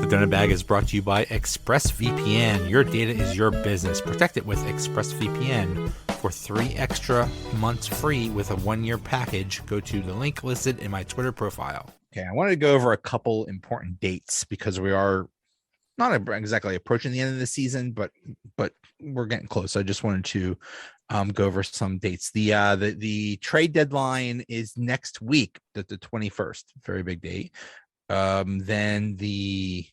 Donut Bag is brought to you by ExpressVPN. Your data is your business. Protect it with ExpressVPN. For 3 extra months free with a 1-year package, go to the link listed in my Twitter profile. Okay, I wanted to go over a couple important dates because we are not exactly approaching the end of the season, but we're getting close. I just wanted to go over some dates. The trade deadline is next week, the 21st, very big date. Then the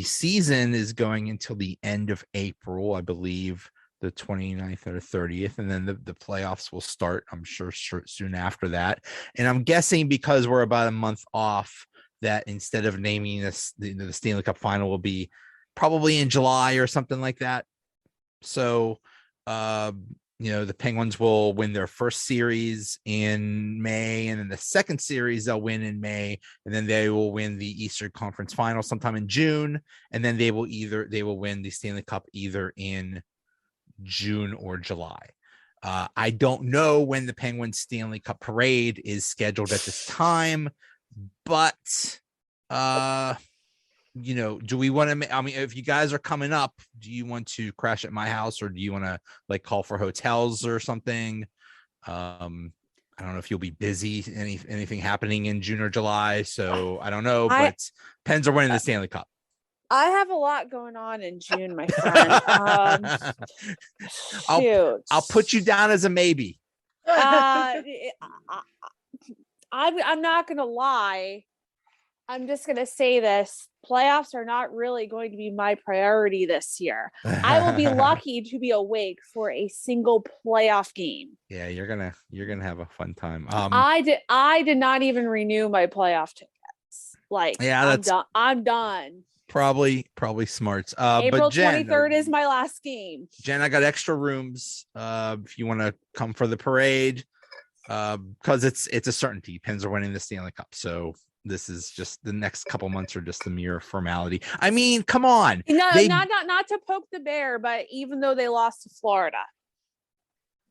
season is going until the end of April, I believe, the 29th or 30th, and then the playoffs will start, I'm sure, soon after that. And I'm guessing because we're about a month off, that instead of naming this the Stanley Cup final will be probably in July or something like that. So the Penguins will win their first series in May, and then the second series they'll win in May, and then they will win the Eastern Conference Final sometime in June, and then they will win the Stanley Cup either in June or July. I don't know when the Penguins Stanley Cup parade is scheduled at this time, but do we want to, if you guys are coming up, do you want to crash at my house, or do you want to call for hotels or something? I don't know if you'll be busy, anything happening in June or July. So I don't know, but Pens are winning the Stanley Cup. I have a lot going on in June, my friend. I'll put you down as a maybe. I'm not going to lie. I'm just going to say this. Playoffs are not really going to be my priority this year. I will be lucky to be awake for a single playoff game. Yeah, you're going to have a fun time. I did not even renew my playoff tickets. I'm done. Probably smarts. April but Jen, 23rd is my last game. Jen, I got extra rooms if you want to come for the parade, because it's a certainty. Pens are winning the Stanley Cup, so this is just the next couple months are just a mere formality. I mean, come on. No, not to poke the bear, but even though they lost to Florida,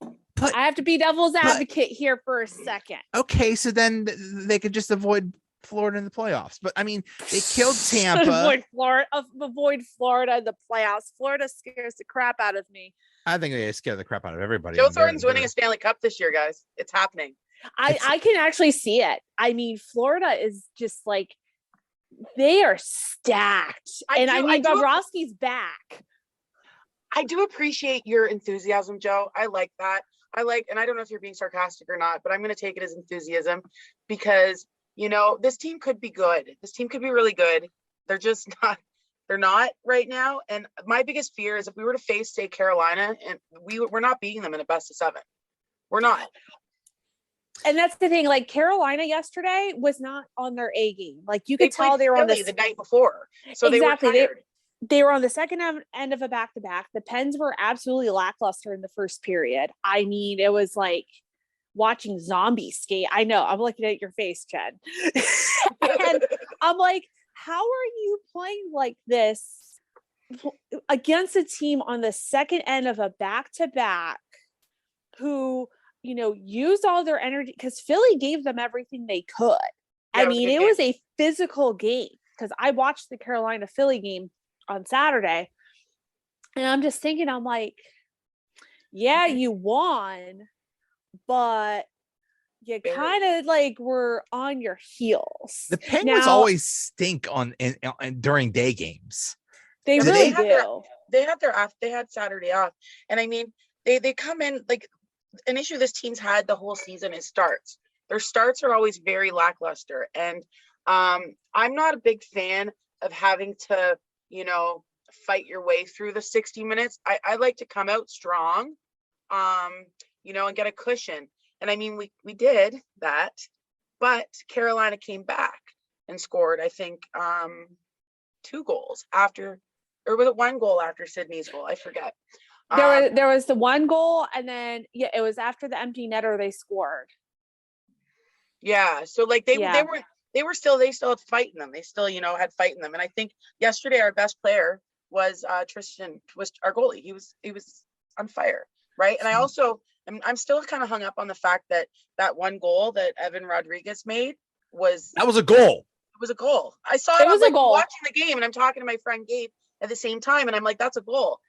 I have to be devil's advocate here for a second. Okay, so then they could just avoid Florida in the playoffs. But I mean, they killed Tampa. avoid Florida in the playoffs. Florida scares the crap out of me. I think they scare the crap out of everybody. Joe Thornton's winning a Stanley Cup this year, guys. It's happening. I can actually see it. I mean, Florida is just they are stacked. Bobrovsky's back. I do appreciate your enthusiasm, Joe. I like that. And I don't know if you're being sarcastic or not, but I'm going to take it as enthusiasm because, this team could be good. This team could be really good. They're just not. They're not right now. And my biggest fear is if we were to face, say, Carolina, and we're not beating them in a best of 7. We're not. And that's the thing. Carolina yesterday was not on their A game. You could tell they were on the night before. So exactly. They were tired. They were on the second end of a back-to-back. The Pens were absolutely lackluster in the first period. I mean, it was like watching zombies skate. I know. I'm looking at your face, Jen. And I'm like, how are you playing like this against a team on the second end of a back-to-back who, used all their energy? Because Philly gave them everything they could. Yeah, it was a physical game because I watched the Carolina-Philly game on Saturday. And I'm just thinking, I'm like, yeah, you won, but you kind of were on your heels. The Penguins always stink on during day games. They really do. They had Saturday off. And I mean, they come in an issue this team's had the whole season is starts. Their starts are always very lackluster. And I'm not a big fan of having to, fight your way through the 60 minutes. I like to come out strong, and get a cushion. And I mean, we did that, but Carolina came back and scored, I think, 2 goals after, or was it 1 goal after Sydney's goal? I forget. There was the 1 goal, and then it was after the empty netter they scored. Yeah, so they still had fight in them. They still had fight in them, and I think yesterday our best player was Tristan, was our goalie. He was on fire, right? And I also I'm still kind of hung up on the fact that 1 goal that Evan Rodriguez made was a goal. was a goal. I saw It it. was a goal. Watching the game, and I'm talking to my friend Gabe at the same time, and I'm like, "That's a goal."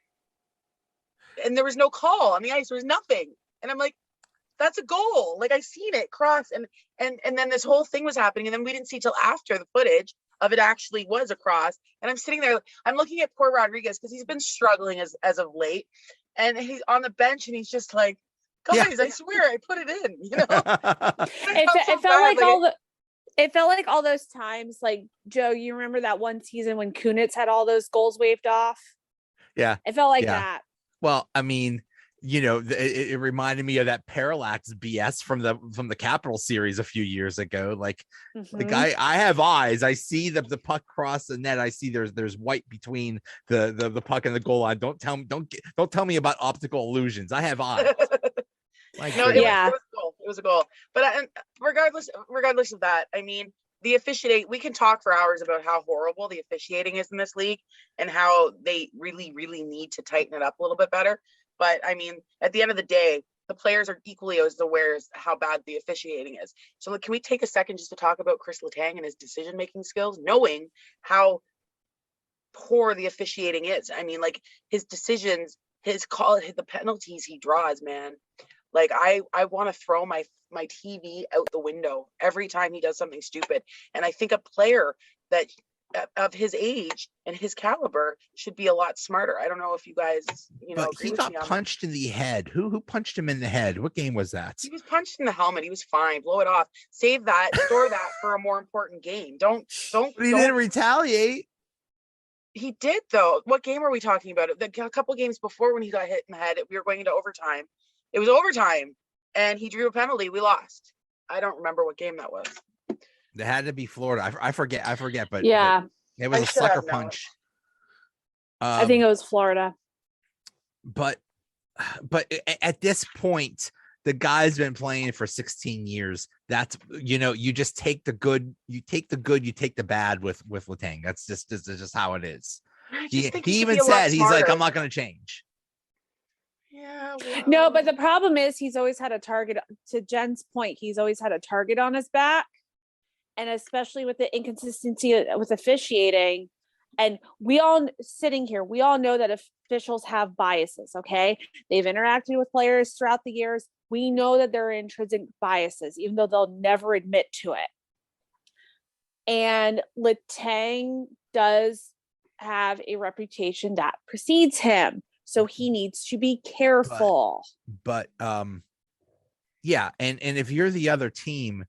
And there was no call on the ice. There was nothing, and I'm like, "That's a goal." Like I seen it cross, and then this whole thing was happening, and then we didn't see till after the footage of it actually was a cross. And I'm sitting there, I'm looking at poor Rodriguez because he's been struggling as of late, and he's on the bench, and he's just like, "Guys, I swear I put it in." You know, It felt like all the. It felt like all those times, like Joe, you remember that one season when Kunitz had all those goals waved off? Yeah. It felt like that. Well, I mean, you know, it reminded me of that parallax BS from the Capital series a few years ago. Like I have eyes. I see the puck cross the net. I see there's white between the puck and the goal line. Don't tell me about optical illusions. I have eyes. No, it was a goal. But regardless of that, I mean, the officiating, we can talk for hours about how horrible the officiating is in this league and how they really, really need to tighten it up a little bit better. But I mean, at the end of the day, the players are equally as aware as how bad the officiating is. So can we take a second just to talk about Chris Letang and his decision-making skills, knowing how poor the officiating is? I mean, like his decisions, his call, the penalties he draws, man. Like I want to throw my TV out the window every time he does something stupid. And I think a player that of his age and his caliber should be a lot smarter. I don't know if you guys, but he got punched in the head. Who punched him in the head? What game was that? He was punched in the helmet. He was fine. Blow it off. Save that. Store that for a more important game. Don't. But he didn't retaliate. He did though. What game are we talking about? A couple games before when he got hit in the head, we were going into overtime. It was overtime, and he drew a penalty. We lost. I don't remember what game that was. It had to be Florida. I forget. But yeah, but it was a sucker punch. I think it was Florida. But at this point, the guy's been playing for 16 years. That's, you just take the good, you take the bad with Letang. That's just how it is. He even said, he's like, I'm not going to change. Yeah. Well. No, but the problem is he's always had a target. To Jen's point, he's always had a target on his back, and especially with the inconsistency with officiating. And we all know that officials have biases. Okay, they've interacted with players throughout the years. We know that there are intrinsic biases, even though they'll never admit to it. And Letang does have a reputation that precedes him. So he needs to be careful. But yeah. And if you're the other team,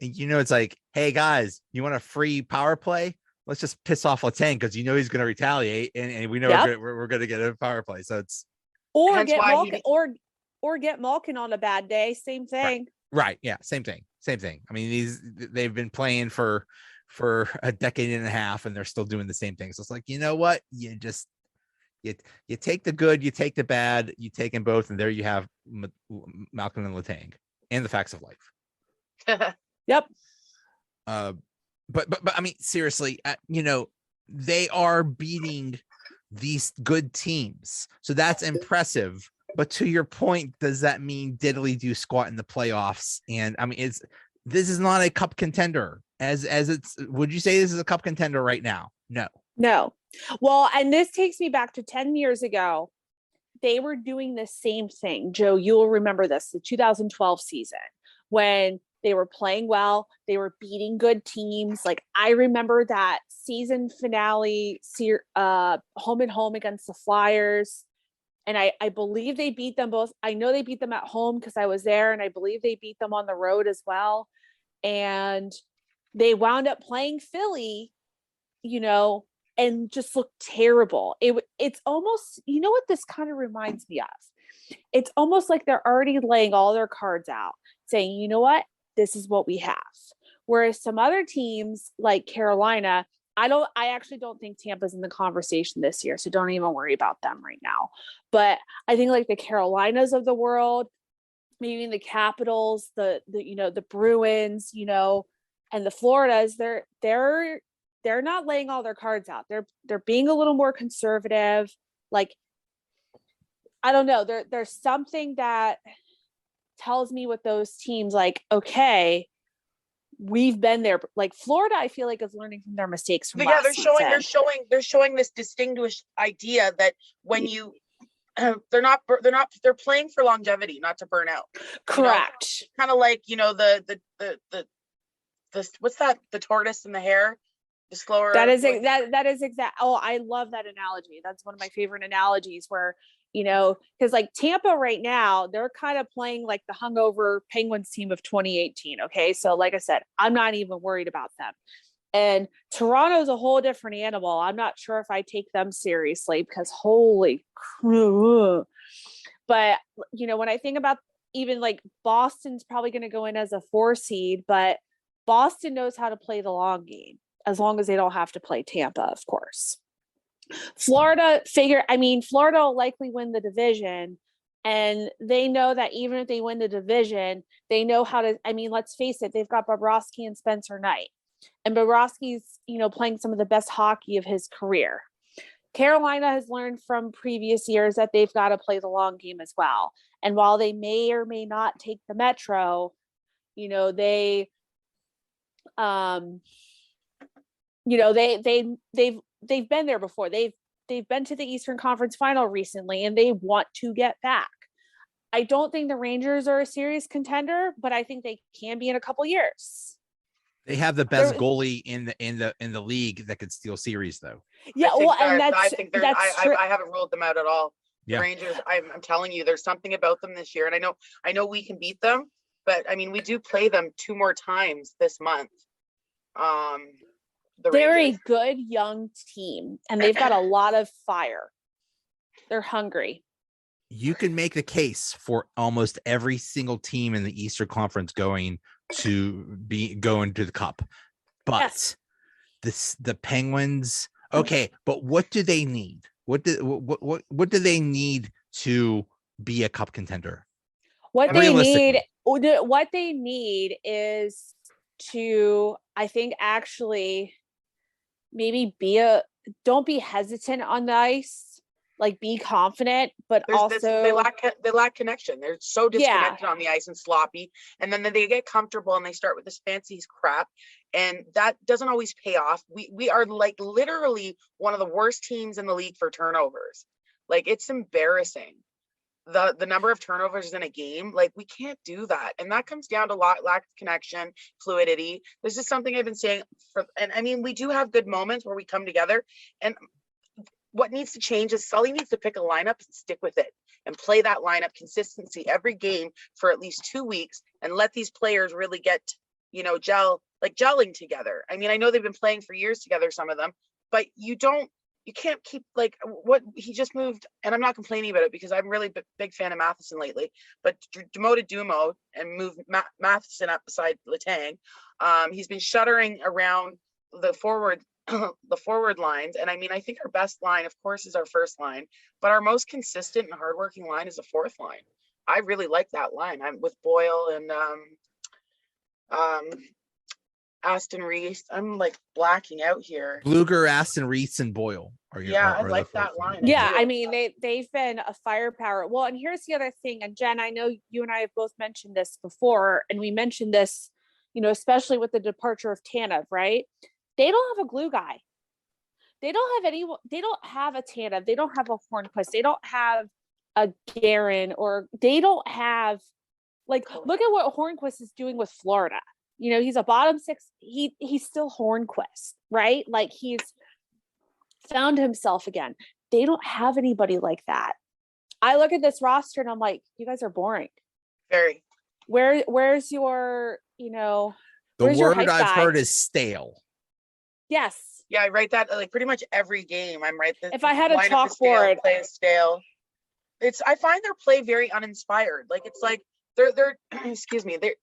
and it's like, hey guys, you want a free power play? Let's just piss off Letang because he's going to retaliate, and we know we're going to get a power play. So it's get Malkin, or get Malkin on a bad day. Same thing. Right. Yeah. Same thing. I mean, they've been playing for a decade and a half, and they're still doing the same thing. So it's like, you know what? You just you take the good, you take the bad, you take them both, and there you have Malcolm and Letang and the facts of life. Yep. But I mean, seriously, they are beating these good teams, so that's impressive. But to your point, does that mean diddly do squat in the playoffs? And I mean, this is not a cup contender. As it's, would you say this is a cup contender right now? No. Well, and this takes me back to 10 years ago. They were doing the same thing. Joe, you'll remember this, the 2012 season, when they were playing well, they were beating good teams. Like I remember that season finale, home and home against the Flyers. And I believe they beat them both. I know they beat them at home because I was there, and I believe they beat them on the road as well. And they wound up playing Philly, and just looked terrible. It's almost, what this kind of reminds me of? It's almost like they're already laying all their cards out, saying, you know what? This is what we have. Whereas some other teams like Carolina, I actually don't think Tampa's in the conversation this year, so don't even worry about them right now. But I think like the Carolinas of the world, maybe the Capitals, the Bruins, and the Floridas, they're not laying all their cards out. They're being a little more conservative. Like, I don't know. There's something that tells me with those teams, like, okay, we've been there. Like Florida, I feel like is learning from their mistakes from But yeah, last season. they're showing this distinguished idea that when you they're playing for longevity, not to burn out. Correct. Kind of like, the what's that? The tortoise and the hare, the slower. That is exact. Oh, I love that analogy. That's one of my favorite analogies where, because like Tampa right now, they're kind of playing like the hungover Penguins team of 2018. Okay. So like I said, I'm not even worried about them. And Toronto's a whole different animal. I'm not sure if I take them seriously because holy crap. But, when I think about even like Boston's probably going to go in as a 4 seed, but Boston knows how to play the long game as long as they don't have to play Tampa, of course. Florida will likely win the division. And they know that even if they win the division, they know how to, let's face it, they've got Bobrovsky and Spencer Knight. And Bobrovsky's, playing some of the best hockey of his career. Carolina has learned from previous years that they've got to play the long game as well. And while they may or may not take the Metro, they've been there before. They've been to the Eastern Conference Final recently, and they want to get back. I don't think the Rangers are a serious contender, but I think they can be in a couple years. They have the best goalie in the league that could steal series, though. Yeah, I haven't ruled them out at all. Yeah. The Rangers, I'm telling you, there's something about them this year, and I know we can beat them, but we do play them 2 more times this month. They're a good young team, and they've got a lot of fire. They're hungry. You can make the case for almost every single team in the Eastern Conference going to the Cup, but yes. The Penguins. Okay, but what do they need? What do they need to be a Cup contender? What they need is to, I think, actually maybe don't be hesitant on the ice. Like be confident, but they lack connection. They're so disconnected on the ice and sloppy. And then they get comfortable and they start with this fancy crap. And that doesn't always pay off. We are like literally one of the worst teams in the league for turnovers. Like it's embarrassing. The number of turnovers in a game, like we can't do that. And that comes down to lack of connection, fluidity. This is something I've been saying we do have good moments where we come together, and what needs to change is Sully needs to pick a lineup and stick with it and play that lineup consistency every game for at least 2 weeks and let these players really get, gelling together. I know they've been playing for years together, some of them, but you can't keep like what he just moved. And I'm not complaining about it because I'm really big fan of Matheson lately, but demoted Dumo and moved Matheson up beside Letang. He's been shuttering around the forward lines. And I think our best line, of course, is our first line, but our most consistent and hardworking line is the fourth line. I really like that line. I'm with Boyle and Aston Reese. I'm like blacking out here. Bluger, Aston Reese, and Boyle. I like that line. Yeah, they've been a firepower. Well, and here's the other thing, and Jen, I know you and I have both mentioned this before, and we mentioned this, especially with the departure of Tanev, right? They don't have a glue guy. They don't have anyone. They don't have a Tanev. They don't have a Hornquist. They don't have a Guerin, or they don't have look at what Hornquist is doing with Florida. He's a bottom 6. He's still Hornquist, right? Like he's found himself again. They don't have anybody like that. I look at this roster and I'm like, you guys are boring. Very. Where's your, the word I've heard is stale. Yes. Yeah, I write that like pretty much every game. I'm right. If I had a chalkboard, play stale. I find their play very uninspired. Like it's like they're excuse me. They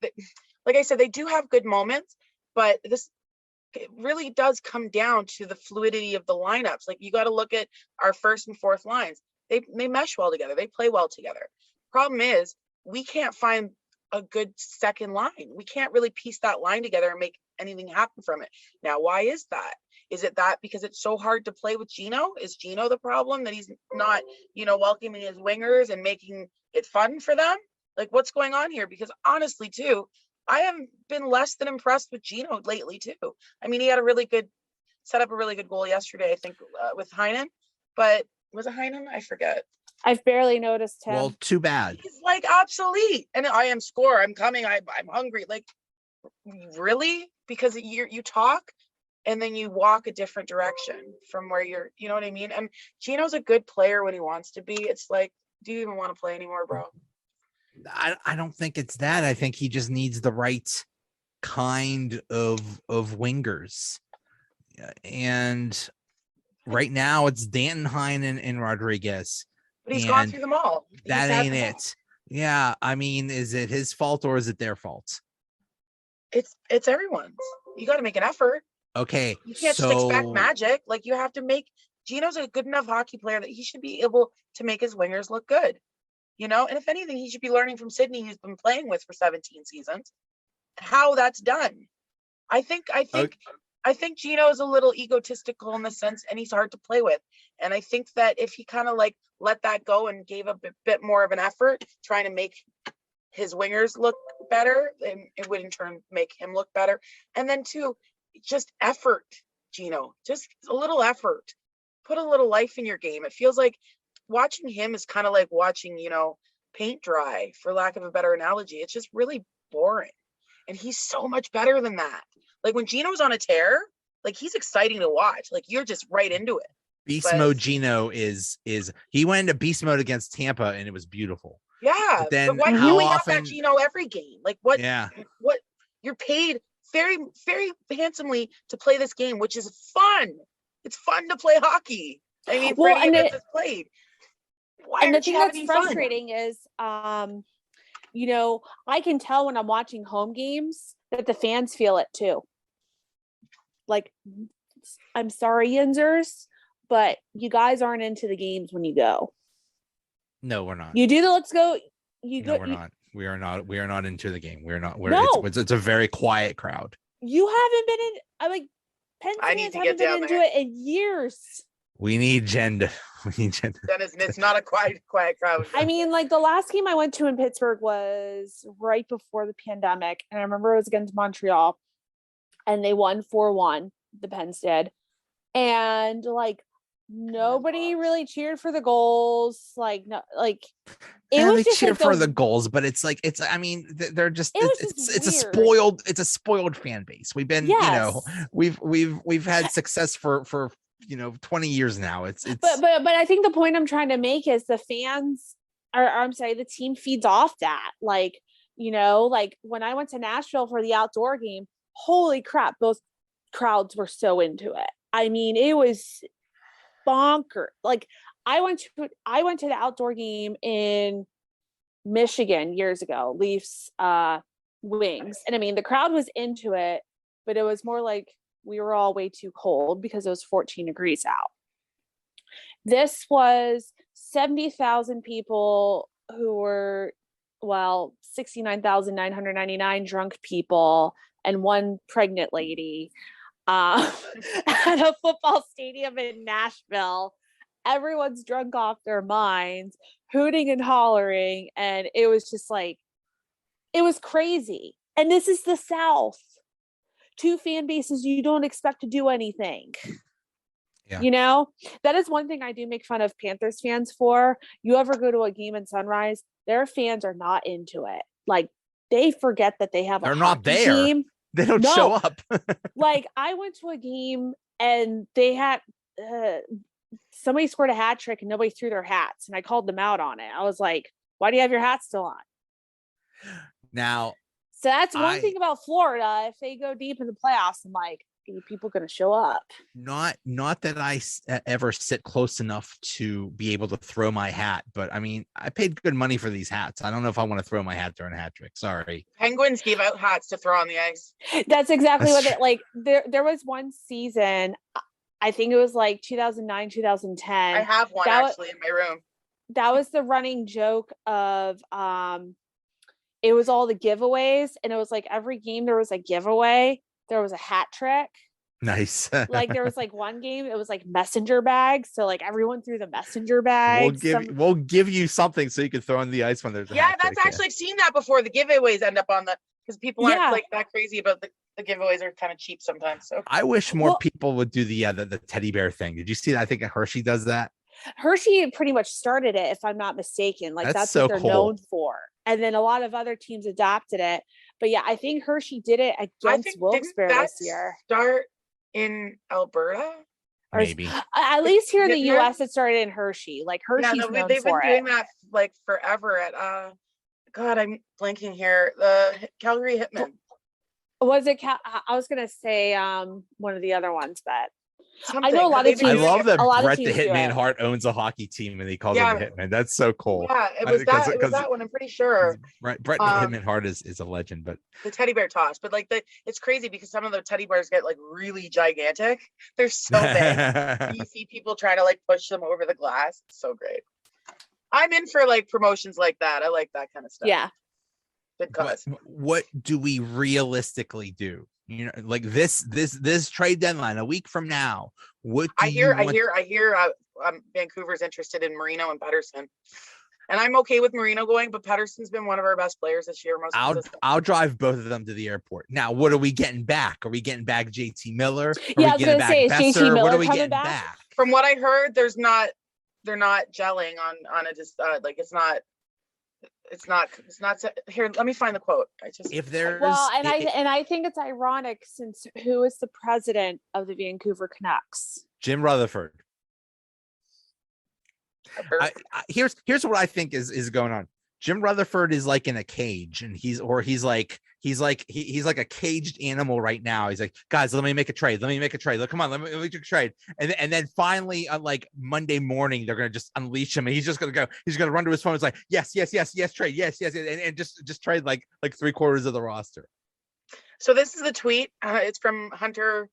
like I said, they do have good moments, but it really does come down to the fluidity of the lineups. Like you got to look at our first and fourth lines. They mesh well together. They play well together. Problem is we can't find a good second line. We can't really piece that line together and make anything happen from it. Now, why is that? Is it that because it's so hard to play with Gino? Is Gino the problem, that he's not, welcoming his wingers and making it fun for them? Like what's going on here? Because honestly too, I have been less than impressed with Gino lately too. I mean, he had set up a really good goal yesterday, I think, with Heinen, but was it Heinen? I forget. I've barely noticed him. Well, too bad. He's like obsolete. And I am score. I'm coming. I'm hungry. Like, really? Because you talk and then you walk a different direction from where you know what I mean? And Gino's a good player when he wants to be. It's like, do you even want to play anymore, bro? I don't think it's that. I think he just needs the right kind of wingers. And right now it's Danton, Heinen, and Rodriguez. But he's gone through them all. That ain't it. Yeah. I mean, is it his fault or is it their fault? It's everyone's. You got to make an effort. Okay. You can't just expect magic. Like, you have to make. Gino's a good enough hockey player that he should be able to make his wingers look good. You know, and if anything, he should be learning from Sydney, who's been playing with for 17 seasons, how that's done. I think Gino is a little egotistical in the sense, and he's hard to play with. And I think that if he kind of like let that go and gave a bit more of an effort trying to make his wingers look better, then it would in turn make him look better. And then too, just effort, Gino, just a little effort. Put a little life in your game. It feels like watching him is kind of like watching, paint dry, for lack of a better analogy. It's just really boring. And he's so much better than that. Like, when Gino's on a tear, like, he's exciting to watch. Like, you're just right into it. Beast mode Gino is he went into beast mode against Tampa and it was beautiful. Yeah. But why do we have that Gino every game? Like, what? Yeah. What? You're paid very, very handsomely to play this game, which is fun. It's fun to play hockey. I mean, for anyone that's played. And the thing that's frustrating is, I can tell when I'm watching home games that the fans feel it too. Like, I'm sorry, Yinzers, but you guys aren't into the games when you go. No, we're not. You do the let's go. We're not. We are not. We are not into the game. We're not. It's a very quiet crowd. You haven't been in. Penn fans haven't been into it in years. We need Jen. It's not a quiet crowd. I mean, like, the last game I went to in Pittsburgh was right before the pandemic. And I remember it was against Montreal. And they won 4-1. The Pens did. And, like, nobody really cheered for the goals. Like, no, like, it was just cheer for the goals, but I mean, they're just, it's a spoiled fan base. We've been, we've had success for 20 years now. But I think the point I'm trying to make is the fans the team feeds off that. Like, like when I went to Nashville for the outdoor game, holy crap, those crowds were so into it. I mean, it was bonkers. Like, I went to the outdoor game in Michigan years ago, Leafs Wings. And I mean, the crowd was into it, but it was more like we were all way too cold because it was 14 degrees out. This was 70,000 people who were, 69,999 drunk people and one pregnant lady at a football stadium in Nashville. Everyone's drunk off their minds, hooting and hollering. And it was just like, it was crazy. And this is the South. Two fan bases you don't expect to do anything. Yeah. That is one thing I do make fun of Panthers fans for. You ever go to a game in Sunrise, their fans are not into it. Like, they forget that they have They're not there. Team. They don't show up. Like, I went to a game and they had somebody scored a hat trick and nobody threw their hats, and I called them out on it. I was like, why do you have your hat still on? Now, so that's one thing about Florida. If they go deep in the playoffs, I'm like, are people going to show up? Not that I ever sit close enough to be able to throw my hat, but I mean, I paid good money for these hats. I don't know if I want to throw my hat during a hat trick. Sorry. Penguins gave out hats to throw on the ice. That's exactly what it like. There was one season, I think it was like 2009, 2010. I have one actually in my room. That was the running joke of it was all the giveaways, and it was like every game there was a giveaway. There was a hat trick. Nice. Like, there was like one game, it was like messenger bags. So like everyone threw the messenger bags. We'll give you something so you can throw on the ice when there's a hat that's trick, actually I've seen that before. The giveaways end up on the because people aren't Yeah. like that crazy about the giveaways are kind of cheap sometimes. So I wish more Well- people would do the teddy bear thing. Did you see that? I think Hershey does that. Hershey pretty much started it, if I'm not mistaken. Like That's that's so what they're cool. known for. And then a lot of other teams adopted it. But yeah, I think Hershey did it I against think Wilkes-Barre didn't that this year. start in Alberta? Or Maybe. at least here in the Didn't it? US, it started in Hershey. Like Yeah, Hershey's no, known they've for been it. doing that like forever at God, I'm blanking here. The Calgary Hitmen. Was it? I was gonna say one of the other ones, but Something. know a lot of They've been I teams- doing love it- that a lot of Brett the teams do Hitman it. Hart owns a hockey team and he calls Yeah. him the Hitman. That's so cool. Yeah, it was Because- that. It was that one. I'm pretty sure. Brett the Hitman Hart is a legend, but The teddy bear toss, but like it's crazy because some of the teddy bears get like really gigantic. They're so big. You see people trying to like push them over the glass. It's so great. I'm in for like promotions like that. I like that kind of stuff. yeah. Good But cause. what do we realistically do? You know, like this trade deadline a week from now. What do I hear Vancouver's interested in Marino and Pedersen. And I'm okay with Marino going, but Pedersen's been one of our best players this year. I'll drive both of them to the airport. Now, what are we getting back? Are we getting back JT Miller? Are Yeah, I we was getting gonna say, is back JT Besser? What Miller are we coming getting back? back? From what I heard, they're not gelling on a just like it's not here. Let me find the quote. If there's Well, and I think it's ironic since who is the president of the Vancouver Canucks? Jim Rutherford. Here's what I think is going on. Jim Rutherford is like in a cage, and he's like a caged animal right now. He's like, guys, let me make a trade. Look, come on, let me make a trade. And then finally on like Monday morning, they're gonna just unleash him, and he's just gonna run to his phone. It's like, yes, trade, yes, and just trade like 3/4 of the roster. So this is the tweet. It's from Hunter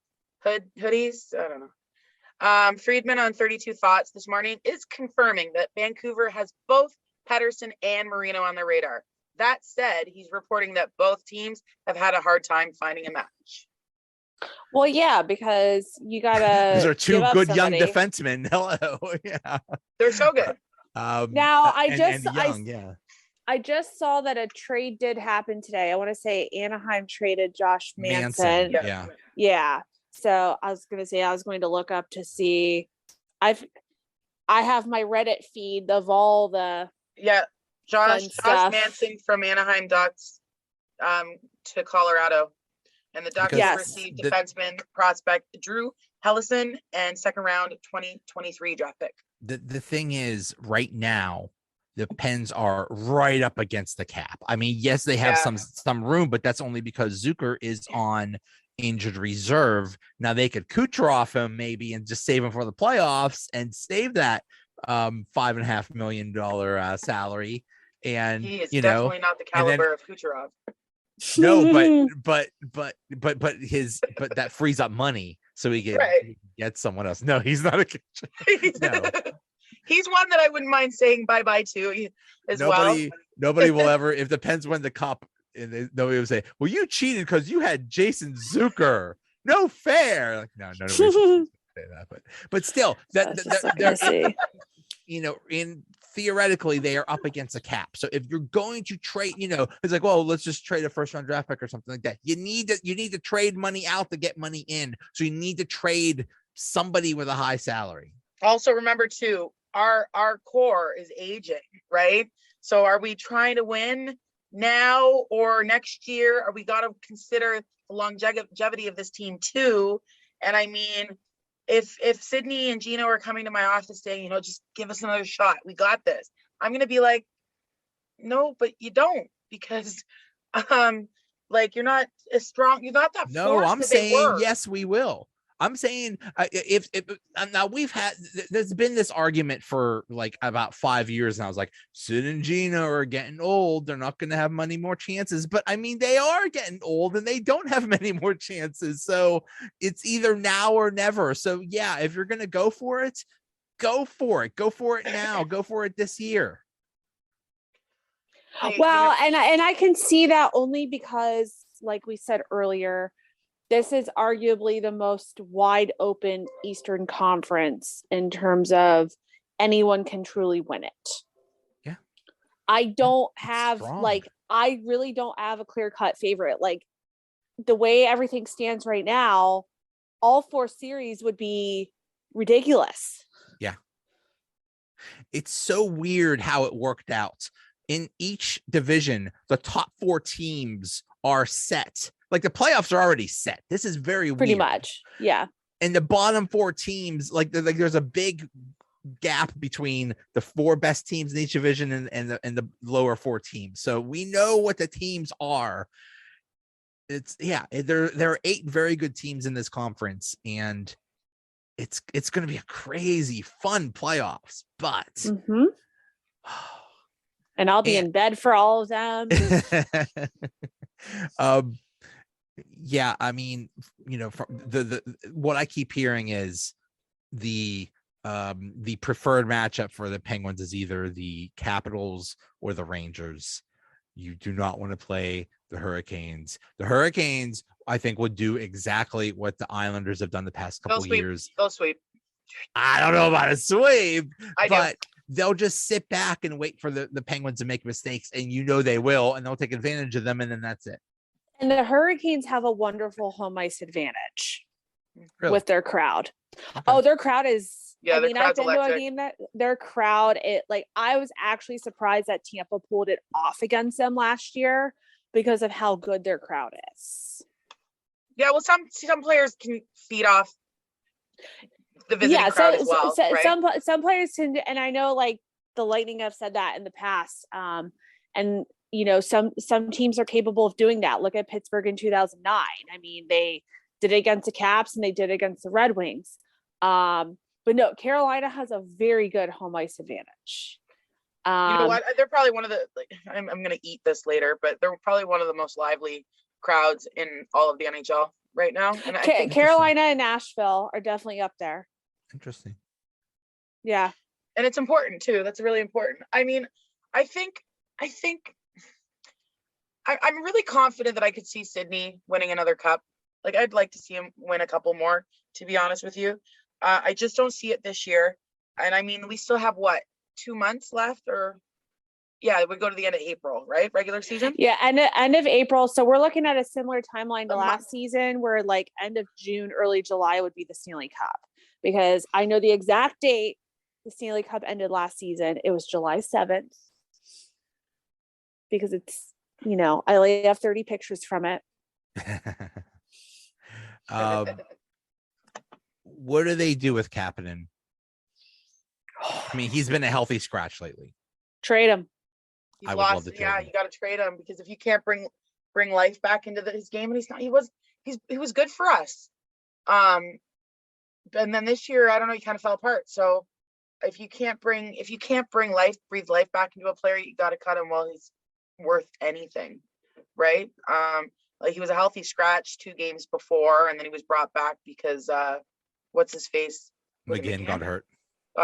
Hoodies. I don't know. Friedman on 32 Thoughts this morning is confirming that Vancouver has both Pedersen and Marino on their radar. That said, he's reporting that both teams have had a hard time finding a match. Well, yeah, because you gotta. These are two good young somebody. defensemen. Hello, yeah. They're so good. Now, yeah. I just saw that a trade did happen today. I want to say Anaheim traded Josh Manson. Yeah. Yeah. So I was going to look up to see. I have my Reddit feed of all the Josh stuff. Manson from Anaheim Ducks to Colorado, and the Ducks received defenseman prospect Drew Hellison and second round 2023 draft pick. The thing is, right now, the Pens are right up against the cap. I mean, yes, they have some room, but that's only because Zucker is on injured reserve. Now they could Kucherov him maybe and just save him for the playoffs and save that $5.5 million salary. And he is definitely not the caliber of Kucherov. No, but that frees up money so he can get someone else. No, he's not a no. He's one that I wouldn't mind saying bye-bye to as well. Nobody will ever, if the Pens win the cup, and nobody will say, well, you cheated because you had Jason Zucker. No fair. Like, no, nobody should say that. But still, they're theoretically they are up against a cap. So if you're going to trade, it's like, well, let's just trade a first-round draft pick or something like that. You need to trade money out to get money in. So you need to trade somebody with a high salary. Also, remember too, our core is aging, right? So are we trying to win now or next year? Or we got to consider the longevity of this team too? And I mean, if Sydney and Gino are coming to my office saying, just give us another shot, we got this, I'm going to be like, no, but you don't, because like you're not as strong. You're not that. No, I'm saying yes, we will. I'm saying if now there's been this argument for like about 5 years now. I was like, Sid and Gina are getting old. They're not going to have many more chances. But I mean, they are getting old and they don't have many more chances. So it's either now or never. So yeah, if you're going to go for it, go for it. Go for it now. Go for it this year. Well, and I can see that only because, like we said earlier, this is arguably the most wide open Eastern Conference in terms of anyone can truly win it. Yeah. I don't have strong. I really don't have a clear-cut favorite. Like the way everything stands right now, all 4 series would be ridiculous. Yeah. It's so weird how it worked out. In each division, the top 4 teams are set. Like the playoffs are already set. This is very Pretty weird. much. Yeah. And the bottom 4 teams, like there's a big gap between the 4 best teams in each division and the lower 4 teams. So we know what the teams are. There are 8 very good teams in this conference, and it's going to be a crazy fun playoffs, but and I'll be in bed for all of them. Yeah, I mean, from the what I keep hearing is the preferred matchup for the Penguins is either the Capitals or the Rangers. You do not want to play the Hurricanes. The Hurricanes, I think, would do exactly what the Islanders have done the past couple years. They'll sweep. I don't know about a sweep, but do. They'll just sit back and wait for the Penguins to make mistakes, and they will, and they'll take advantage of them, and then that's it. And the Hurricanes have a wonderful home ice advantage with their crowd. Okay. Oh, their crowd is. Yeah, I've been to a game that their crowd. I was actually surprised that Tampa pulled it off against them last year because of how good their crowd is. Yeah, well, some players can feed off the visiting crowd as well. Right? Some players tend to, and I know like the Lightning have said that in the past. And some teams are capable of doing that. Look at Pittsburgh in 2009. I mean, they did it against the Caps and they did it against the Red Wings. But no, Carolina has a very good home ice advantage. You know what? They're probably one of the. I'm going to eat this later, but they're probably one of the most lively crowds in all of the NHL right now. And Carolina and Nashville are definitely up there. Interesting. Yeah, and it's important too. That's really important. I mean, I think I'm really confident that I could see Sydney winning another cup. Like I'd like to see him win a couple more. To be honest with you. I just don't see it this year. And I mean, we still have 2 months left we go to the end of April, right? Regular season? Yeah. And end of April. So we're looking at a similar timeline to last season where like end of June, early July would be the Stanley Cup, because I know the exact date the Stanley Cup ended last season. It was July 7th because it's, I only have 30 pictures from it. What do they do with Kapanen? I mean, he's been a healthy scratch lately. Trade him. He's lost. Yeah, you got to trade him, because if you can't bring life back into his game, and he was good for us. And then this year, I don't know, he kind of fell apart. So if you can't bring breathe life back into a player, you got to cut him while he's worth anything, right? Like he was a healthy scratch 2 games before, and then he was brought back because what's his face? McGinn got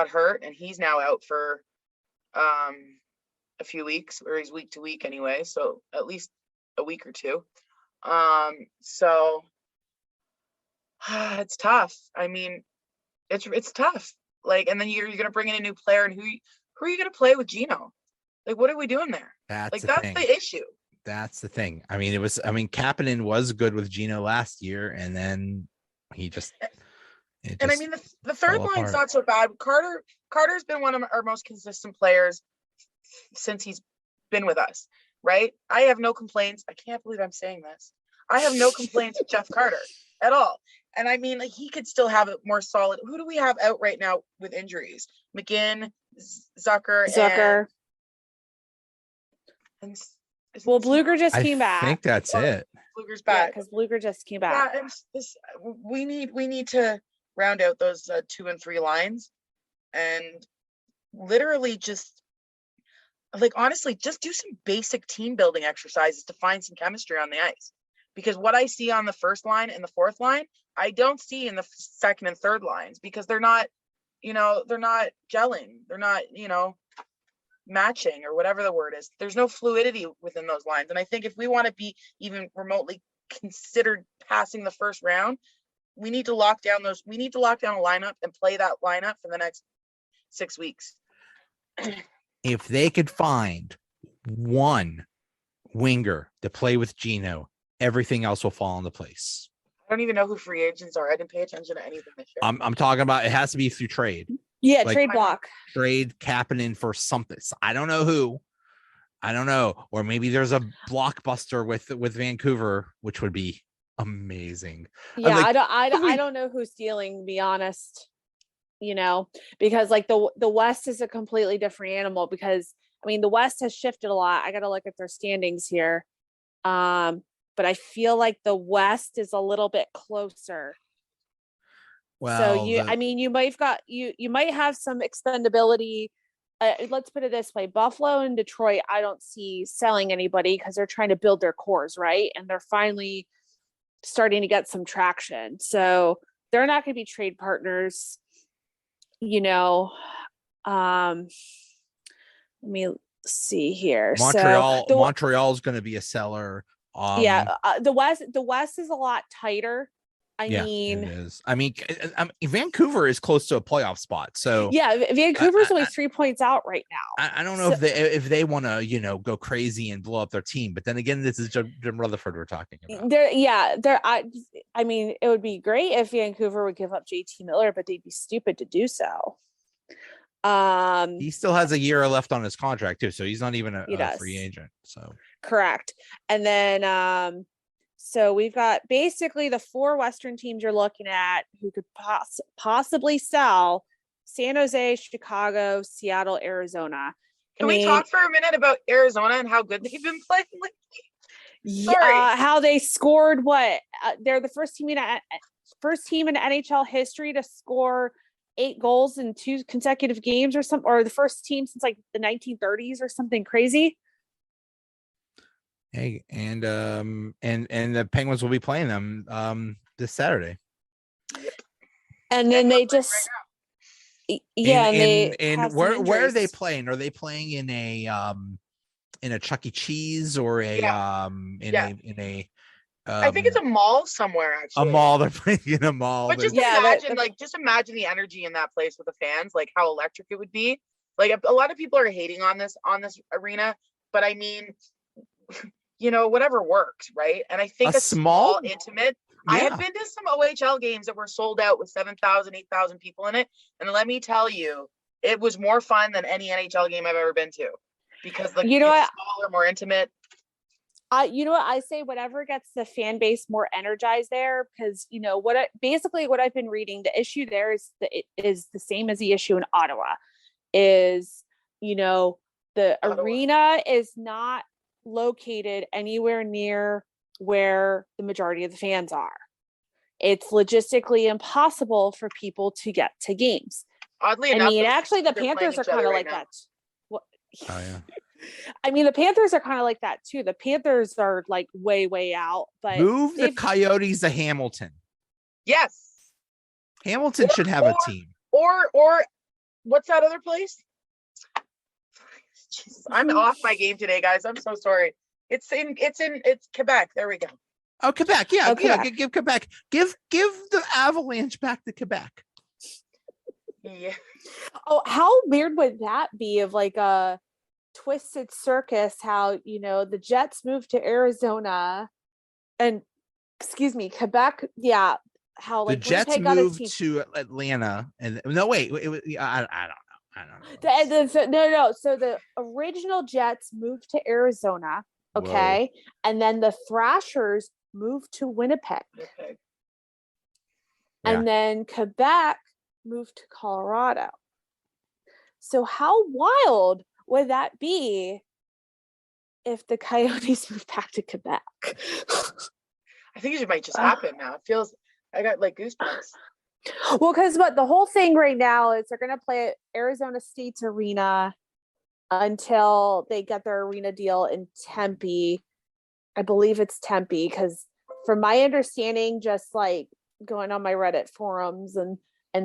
hurt, and he's now out for a few weeks, or he's week to week anyway, so at least a week or 2. So it's tough. I mean, it's tough. Like, and then you're gonna bring in a new player, and who are you gonna play with Gino? Like, what are we doing there? That's the issue. That's the thing. I mean, Kapanen was good with Gino last year, and then he just. And I mean, the third line's not so bad. Carter's been one of our most consistent players since he's been with us, right? I have no complaints. I can't believe I'm saying this. I have no complaints with Jeff Carter at all. And I mean, like, he could still have it more solid. Who do we have out right now with injuries? McGinn, Zucker. And Blueger just came back. I think that's it. Bluger's back. Because Bluger just came back. Yeah, and we need to round out those 2 and 3 lines, and literally just, like, honestly, just do some basic team building exercises to find some chemistry on the ice. Because what I see on the first line and the fourth line, I don't see in the second and third lines, because they're not gelling. They're not, matching, or whatever the word is. There's no fluidity within those lines. And I think if we want to be even remotely considered passing the first round, we need to lock down a lineup and play that lineup for the next 6 weeks. If they could find one winger to play with Gino, everything else will fall into place. I don't even know who free agents are. I didn't pay attention to anything this year. I'm talking about it has to be through trade. Yeah, Like, trade block. Trade Kapanen for something. I don't know who. I don't know. Or maybe there's a blockbuster with Vancouver, which would be amazing. Yeah, like, I don't know who's dealing, to be honest. You know, because like the West is a completely different animal, because I mean the West has shifted a lot. I got to look at their standings here. But I feel like the West is a little bit closer. Well, so I mean, you might have some expendability. Let's put it this way: Buffalo and Detroit, I don't see selling anybody because they're trying to build their cores, right? And they're finally starting to get some traction. So they're not going to be trade partners. You know, let me see here. Montreal is going to be a seller. The West is a lot tighter. I mean, it is. I mean, Vancouver is close to a playoff spot. So yeah, Vancouver's only 3 points out right now. I don't know if they want to, go crazy and blow up their team. But then again, this is Jim Rutherford we're talking about. I mean, it would be great if Vancouver would give up JT Miller, but they'd be stupid to do so. He still has a year left on his contract too, so he's not even a free agent. So correct. And then so we've got basically the 4 Western teams you're looking at who could possibly sell: San Jose, Chicago, Seattle, Arizona. Can we talk for a minute about Arizona and how good they've been playing lately? How they scored they're the first team in NHL history to score 8 goals in 2 consecutive games or the first team since like the 1930s or something crazy. Hey, and the Penguins will be playing them this Saturday. And then they just where are they playing? Are they playing in a Chuck E. Cheese or a I think it's a mall somewhere, actually. A mall. They're playing in a mall. But just imagine the energy in that place with the fans, like how electric it would be. Like a lot of people are hating on this arena, but I mean, whatever works, right? And I think a small intimate. Yeah. I have been to some OHL games that were sold out with 7,000, 8,000 people in it, and let me tell you, it was more fun than any NHL game I've ever been to, because it's smaller, more intimate. I say whatever gets the fan base more energized there, because what I've been reading, the issue there is the same as the issue in Ottawa. Is the arena is not located anywhere near where the majority of the fans are. It's logistically impossible for people to get to games. Oddly enough, actually, the Panthers are kind of like that. Oh yeah. I mean, the Panthers are kind of like that too. The Panthers are like way, way out. But move the Coyotes to Hamilton. Yes, Hamilton should have a team. Or what's that other place? Jesus, I'm off my game today, guys. I'm so sorry. It's Quebec. There we go. Oh, Quebec. Yeah, Quebec. Give Quebec. Give the Avalanche back to Quebec. Yeah. Oh, how weird would that be of like a twisted circus? How the Jets moved to Arizona, and Quebec. Yeah, how like the Jets moved to Atlanta, and no, wait, it was, I don't know. No. So the original Jets moved to Arizona, okay, and then the Thrashers moved to Winnipeg, and then Quebec moved to Colorado. So how wild would that be if the Coyotes moved back to Quebec? I think it might just happen now. It feels, I got like goosebumps. Well, because the whole thing right now is they're going to play at Arizona State's arena until they get their arena deal in Tempe. I believe it's Tempe, because from my understanding, just like going on my Reddit forums and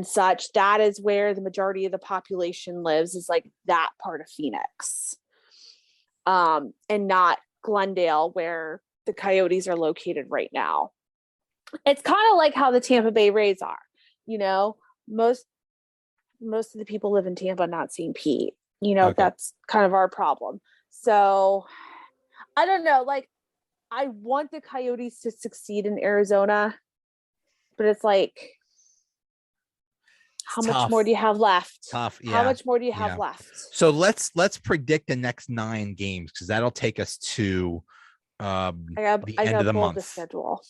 such, that is where the majority of the population lives, is like that part of Phoenix, and not Glendale, where the Coyotes are located right now. It's kind of like how the Tampa Bay Rays are. Most of the people live in Tampa, not St. Pete. That's kind of our problem. So I don't know. Like, I want the Coyotes to succeed in Arizona, but it's like, how much more do you have left? Tough. Yeah. How much more do you have Yeah. left? So let's predict the next 9 games, because that'll take us to the end of the month. The schedule.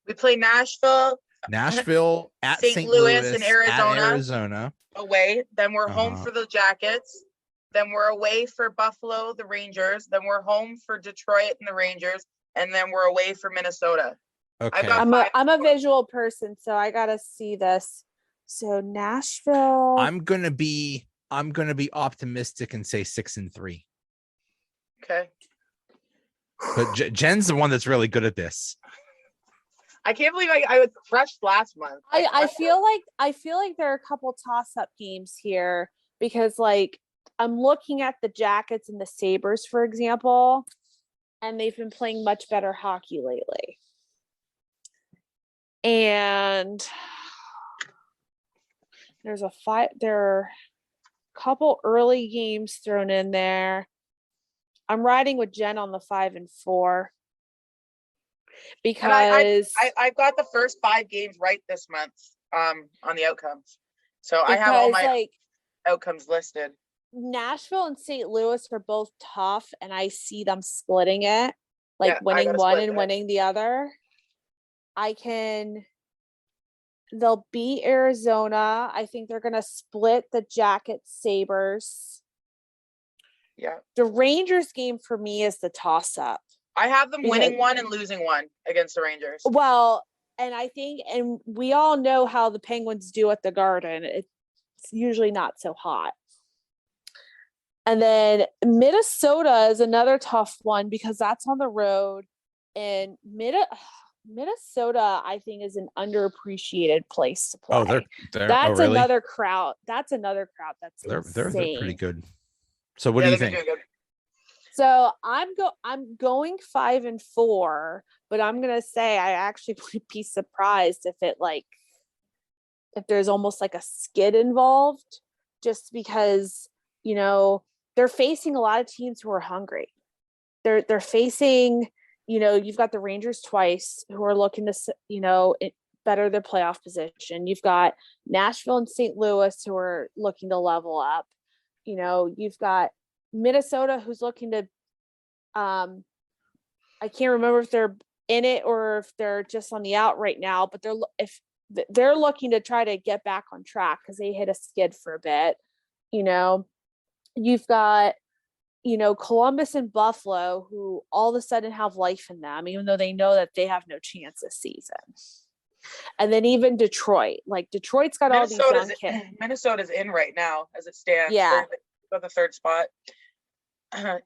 We play Nashville at St. St. Louis Louis, and Arizona. at Arizona Away. Then we're home for the Jackets. Then we're away for Buffalo, the Rangers. Then we're home for Detroit and the Rangers. And then we're away for Minnesota. Okay. I'm a visual person, so I gotta see this. So Nashville. I'm gonna be optimistic and say 6-3. Okay. But Jen's the one that's really good at this. I can't believe I was crushed last month. I feel like there are a couple toss-up games here, because like I'm looking at the Jackets and the Sabres, for example, and they've been playing much better hockey lately. And there are a couple early games thrown in there. I'm riding with Jen on the 5-4 because I've got the first 5 games right this month on the outcomes. So I have all my outcomes listed. Nashville and St. Louis are both tough, and I see them splitting it, like winning one and winning the other. They'll beat Arizona. I think they're going to split the Jackets Sabres. Yeah. The Rangers game for me is the toss-up. I have them winning one and losing one against the Rangers. Well, and we all know how the Penguins do at the Garden. It's usually not so hot. And then Minnesota is another tough one, because that's on the road. And Minnesota, I think, is an underappreciated place to play. Oh, that's really? another crowd. That's another crowd. They're pretty good. So what do you think? So I'm going 5-4, but I'm gonna say I actually would be surprised if there's almost like a skid involved, just because they're facing a lot of teams who are hungry. They're facing, you've got the Rangers twice, who are looking to better their playoff position. You've got Nashville and St. Louis, who are looking to level up. You've got Minnesota, who's looking to I can't remember if they're in it or if they're just on the out right now, but they're looking to try to get back on track, because they hit a skid for a bit. You've got Columbus and Buffalo, who all of a sudden have life in them, even though they know that they have no chance this season. And then even Detroit, Detroit's got all these young kids. Minnesota's in right now as it stands. Yeah. They're the 3rd spot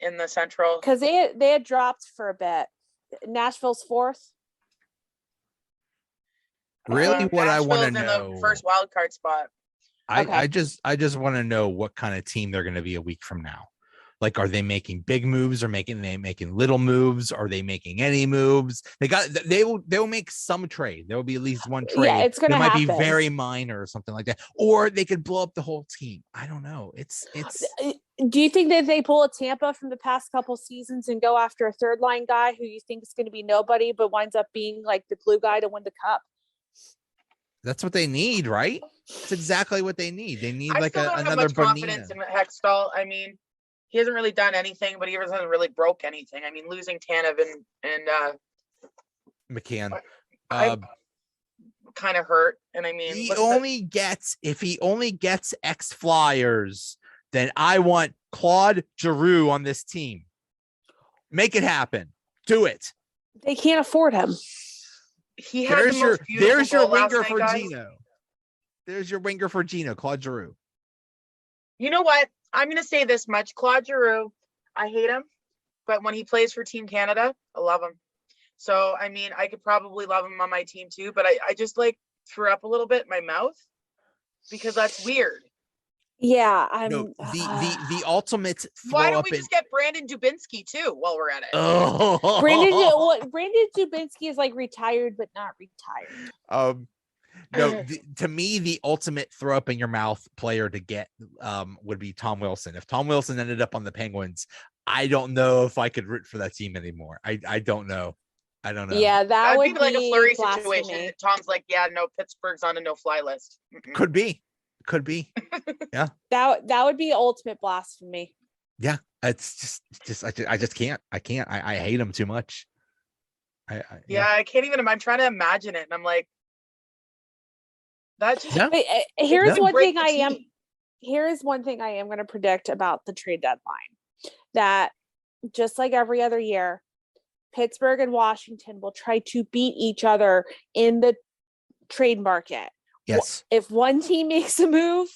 in the Central. Because they had dropped for a bit. Nashville's 4th. Really, what I want to know. In the first wild card spot. I just want to know what kind of team they're going to be a week from now. Like, are they making big moves, or making little moves? Are they making any moves? They will make some trade. There will be at least one trade. Yeah, it's going to happen. It might be very minor or something like that. Or they could blow up the whole team. I don't know. It's. Do you think that they pull a Tampa from the past couple seasons and go after a 3rd line guy who you think is going to be nobody, but winds up being like the glue guy to win the cup? That's what they need, right? That's exactly what they need. They need another confidence in Hextall. I mean, he hasn't really done anything, but he hasn't really broke anything. I mean, losing Tanev and McCann kind of hurt. And I mean, if he only gets ex-Flyers, then I want Claude Giroux on this team. Make it happen. Do it. They can't afford him. There's your winger for Gino. There's your winger for Gino, Claude Giroux. You know what? I'm going to say this much. Claude Giroux, I hate him, but when he plays for Team Canada, I love him. So, I mean, I could probably love him on my team too, but I just threw up a little bit in my mouth, because that's weird. Yeah. The ultimate. Why don't we just get Brandon Dubinsky too while we're at it? Brandon Dubinsky is retired, but not retired. No, to me, the ultimate throw up in your mouth player to get would be Tom Wilson. If Tom Wilson ended up on the Penguins, I don't know if I could root for that team anymore. I don't know. I don't know. Yeah, that That'd would be like a Fleury blasphemy. situation. Tom's like, yeah, no, Pittsburgh's on a no-fly list. Could be. Yeah. That would be ultimate blasphemy. Yeah. It's I just can't. I can't. I hate him too much. Yeah, I can't even. I'm trying to imagine it, and I'm like, that just. Yeah. But here's one break thing the I am. team. Here's one thing I am going to predict about the trade deadline. That just like every other year, Pittsburgh and Washington will try to beat each other in the trade market. Yes. If one team makes a move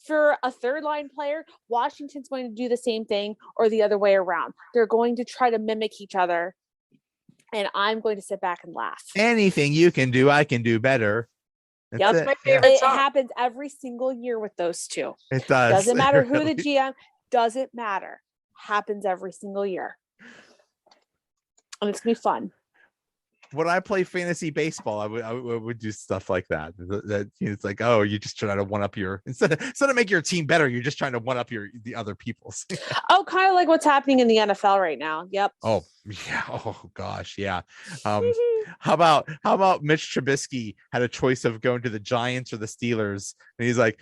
for a third line player, Washington's going to do the same thing, or the other way around. They're going to try to mimic each other. And I'm going to sit back and laugh. Anything you can do, I can do better. Yep. That's my favorite It song. happens every single year with those two. It does. Doesn't matter who Really. the GM, doesn't matter. Happens every single year. And it's gonna be fun. When I play fantasy baseball, I would do stuff like that. It's like, oh, you just trying to one up your instead of make your team better, you're just trying to one up the other people's. Oh, kind of like what's happening in the NFL right now. Yep. Oh yeah. Oh gosh, yeah. How about Mitch Trubisky had a choice of going to the Giants or the Steelers, and he's like,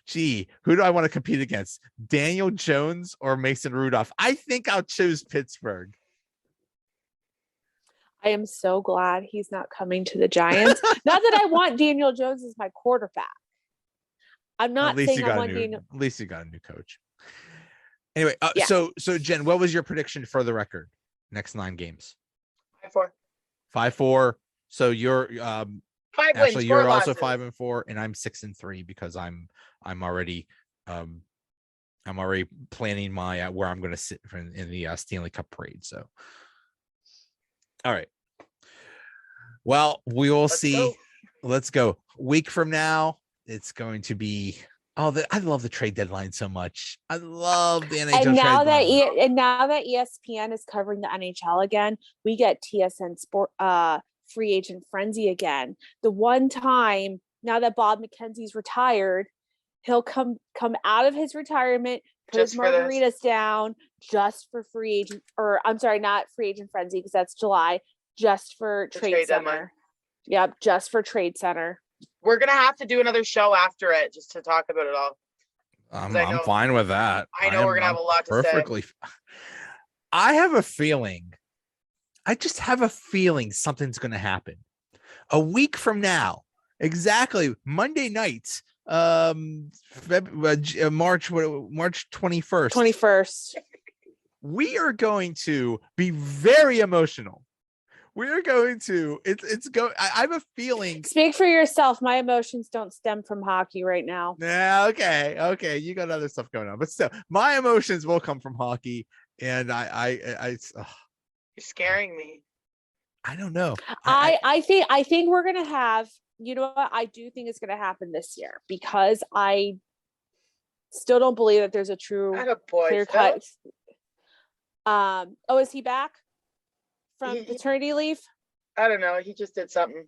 gee, who do I want to compete against? Daniel Jones or Mason Rudolph? I think I'll choose Pittsburgh. I am so glad he's not coming to the Giants. Not that I want Daniel Jones as my quarterback. I'm not saying I want Daniel. At least you got a new coach. Anyway, Yeah. so Jen, what was your prediction for the record? Next 9 games. 5-4. 5-4. So you're 5 Ashley, wins. you're 4 also losses. 5-4, and I'm 6-3 because I'm already planning my where I'm going to sit in the Stanley Cup parade. So, all right. Well, we will see. Go. Let's go. Week from now, it's going to be. I love the trade deadline so much. I love the NHL. And now that deadline. now that ESPN is covering the NHL again, we get TSN Sport free agent frenzy again. The one time now that Bob McKenzie's retired, he'll come out of his retirement, put Just his for this. margaritas down just for free agent, or I'm sorry, not free agent frenzy because that's July, just for The Trade trade Center. deadline. Yep, just for Trade Center. We're gonna have to do another show after it just to talk about it all. I'm I know- fine with that. I know we're gonna have a lot to say. perfectly. I have a feeling. I just have a feeling something's going to happen. A week from now, exactly Monday night, March 21st. 21st. We are going to be very emotional. We are going to. I have a feeling. Speak for yourself. My emotions don't stem from hockey right now. Yeah, okay. You got other stuff going on, but still, my emotions will come from hockey, and You're scaring me. I don't know. I think we're gonna have. You know what? I do think it's gonna happen this year because I still don't believe that there's a true Attaboy, clear Phil. cut. Oh, is he back from He- paternity leave? I don't know. He just did something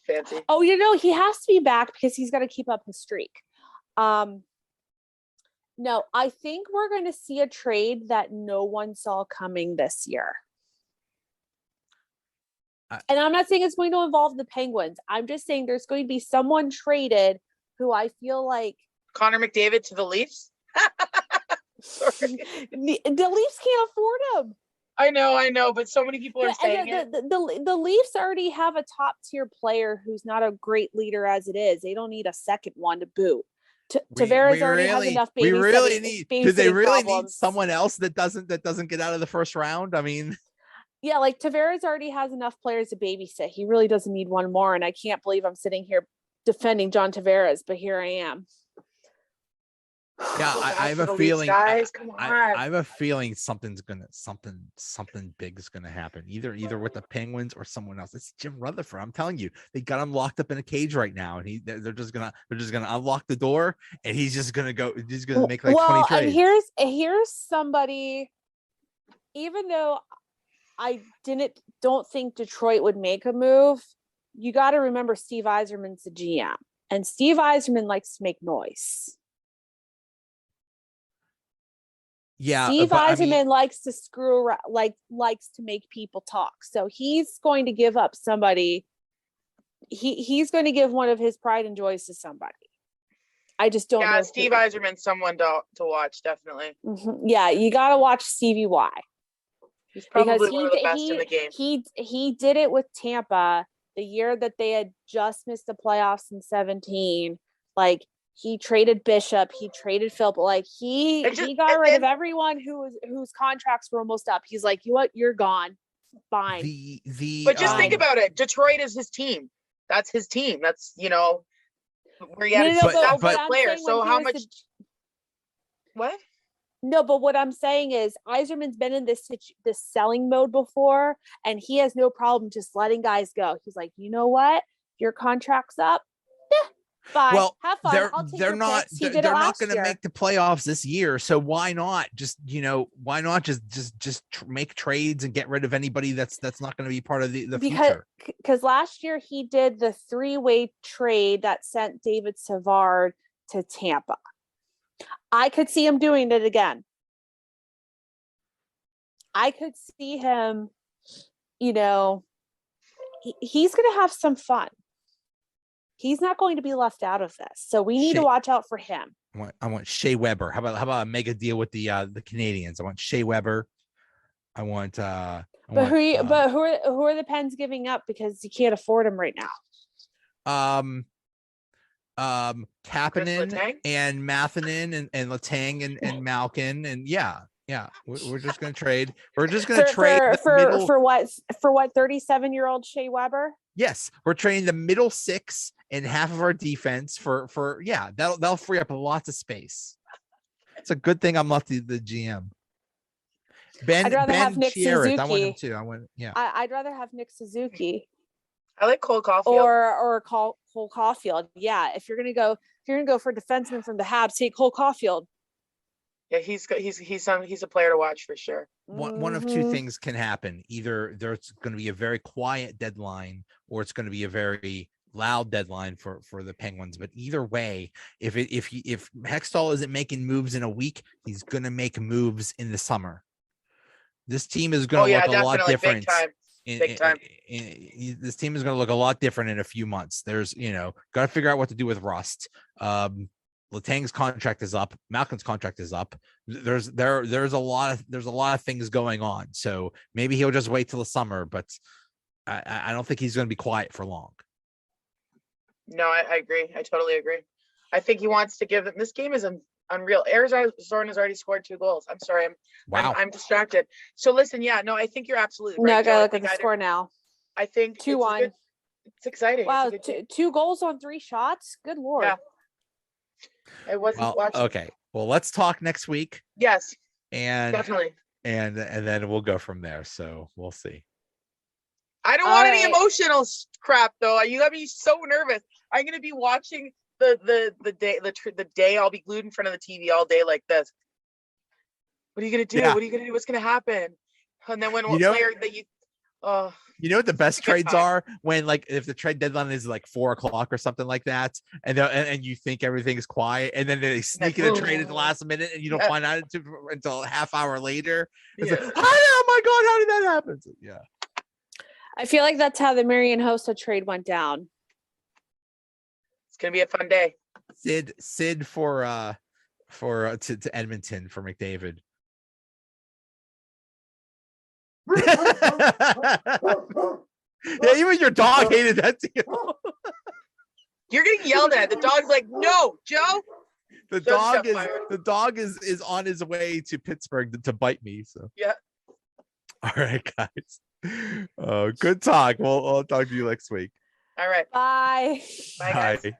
fancy. Oh, you know, he has to be back because he's got to keep up his streak. No, I think we're going to see a trade that no one saw coming this year. And I'm not saying it's going to involve the Penguins. I'm just saying there's going to be someone traded who I feel like Connor McDavid to the Leafs. Sorry. the Leafs can't afford him. I know, but so many people are saying it. The Leafs already have a top tier player who's not a great leader as it is. They don't need a second one to boot. Tavares already has enough We really need. Do they really need problems. someone else that doesn't get out of the first round? I mean, Yeah, like Tavares already has enough players to babysit. He really doesn't need one more. And I can't believe I'm sitting here defending John Tavares, but here I am. yeah, I have a Leafs, feeling. guys, come on. I have a feeling something big is gonna happen. Either with the Penguins or someone else. It's Jim Rutherford. I'm telling you, they got him locked up in a cage right now, and they're just gonna unlock the door, and he's just gonna go. He's gonna make like 20 trades. And here's somebody. Even though I don't think Detroit would make a move, you got to remember Steve Yzerman's the GM, and Steve Yzerman likes to make noise. Yeah, Steve but Yzerman likes to screw around, likes to make people talk. So he's going to give up somebody. He's going to give one of his pride and joys to somebody. I just don't know. Yeah, Steve Yzerman's someone to watch, definitely. Yeah, you got to watch Stevie Y. He's probably one of the best in the game. He did it with Tampa the year that they had just missed the playoffs in 2017. Like, he traded Bishop, he traded Philp. Like, he got rid of everyone whose contracts were almost up. He's like, you know what, you're gone. Fine. But just think about it. Detroit is his team. That's his team. That's, where he had a player. So how much? What? No, but what I'm saying is Yzerman's been in this selling mode before, and he has no problem just letting guys go. He's like, you know what? Your contract's up. Bye. Well, have fun. they're not going to make the playoffs this year. So why not just make trades and get rid of anybody that's not going to be part of the future? Because last year he did the 3-way trade that sent David Savard to Tampa. I could see him doing it again. I could see him, he's going to have some fun. He's not going to be left out of this. So we need to watch out for him. I want Shea Weber. How about a mega deal with the Canadians? I want Shea Weber. I want who are the Pens giving up because you can't afford him right now? Kapanen and Mathinen and Letang and Malkin and yeah. We're just gonna trade. We're just gonna trade for what 37-year-old Shea Weber. Yes, we're trading the middle six and half of our defense for that'll free up lots of space. It's a good thing I'm not the GM. I'd rather have Nick Suzuki. I want him too. I'd rather have Nick Suzuki. I like Cole Caulfield. Or Cole Caulfield. Yeah, if you're gonna go for defenseman from the Habs, take Cole Caulfield. Yeah, he's a player to watch for sure. One of two things can happen. Either there's going to be a very quiet deadline, or it's going to be a very loud deadline for the Penguins. But either way, if Hextall isn't making moves in a week, he's going to make moves in the summer. This team is going to look a lot different. Big time. This team is going to look a lot different in a few months. There's, got to figure out what to do with Rust. Letang's contract is up. Malkin's contract is up. There's a lot of things going on. So maybe he'll just wait till the summer, but I don't think he's going to be quiet for long. No, I agree. I totally agree. I think he wants to give them. This game is unreal. Arizona has already scored 2 goals. I'm sorry. I'm distracted. So listen, I think you're absolutely right. No, I gotta look at the score now. I think 2-1. It's exciting. Wow, 2 goals on 3 shots. Good Lord. Yeah. I wasn't watching. Okay. Well, let's talk next week. Yes. And definitely. And then we'll go from there. So we'll see. I don't want any emotional crap though. You got me so nervous. I'm gonna be watching the day I'll be glued in front of the TV all day like this. What are you gonna do? Yeah. What are you gonna do? What's gonna happen? And then when player that you what the best trades are? When if the trade deadline is 4:00 or something like that, and you think everything's quiet, and then they sneak in a trade at the last minute, and you don't find out until a half hour later. It's like, oh my god, how did that happen? So, yeah, I feel like that's how the Marian Hossa trade went down. It's gonna be a fun day. Sid for to Edmonton for McDavid. Yeah, even your dog hated that deal. You're getting yelled at. The dog's like, "No, Joe." The dog is on his way to Pittsburgh to bite me. So yeah. All right, guys. Good talk. We'll talk to you next week. All right. Bye. Bye, guys. Bye.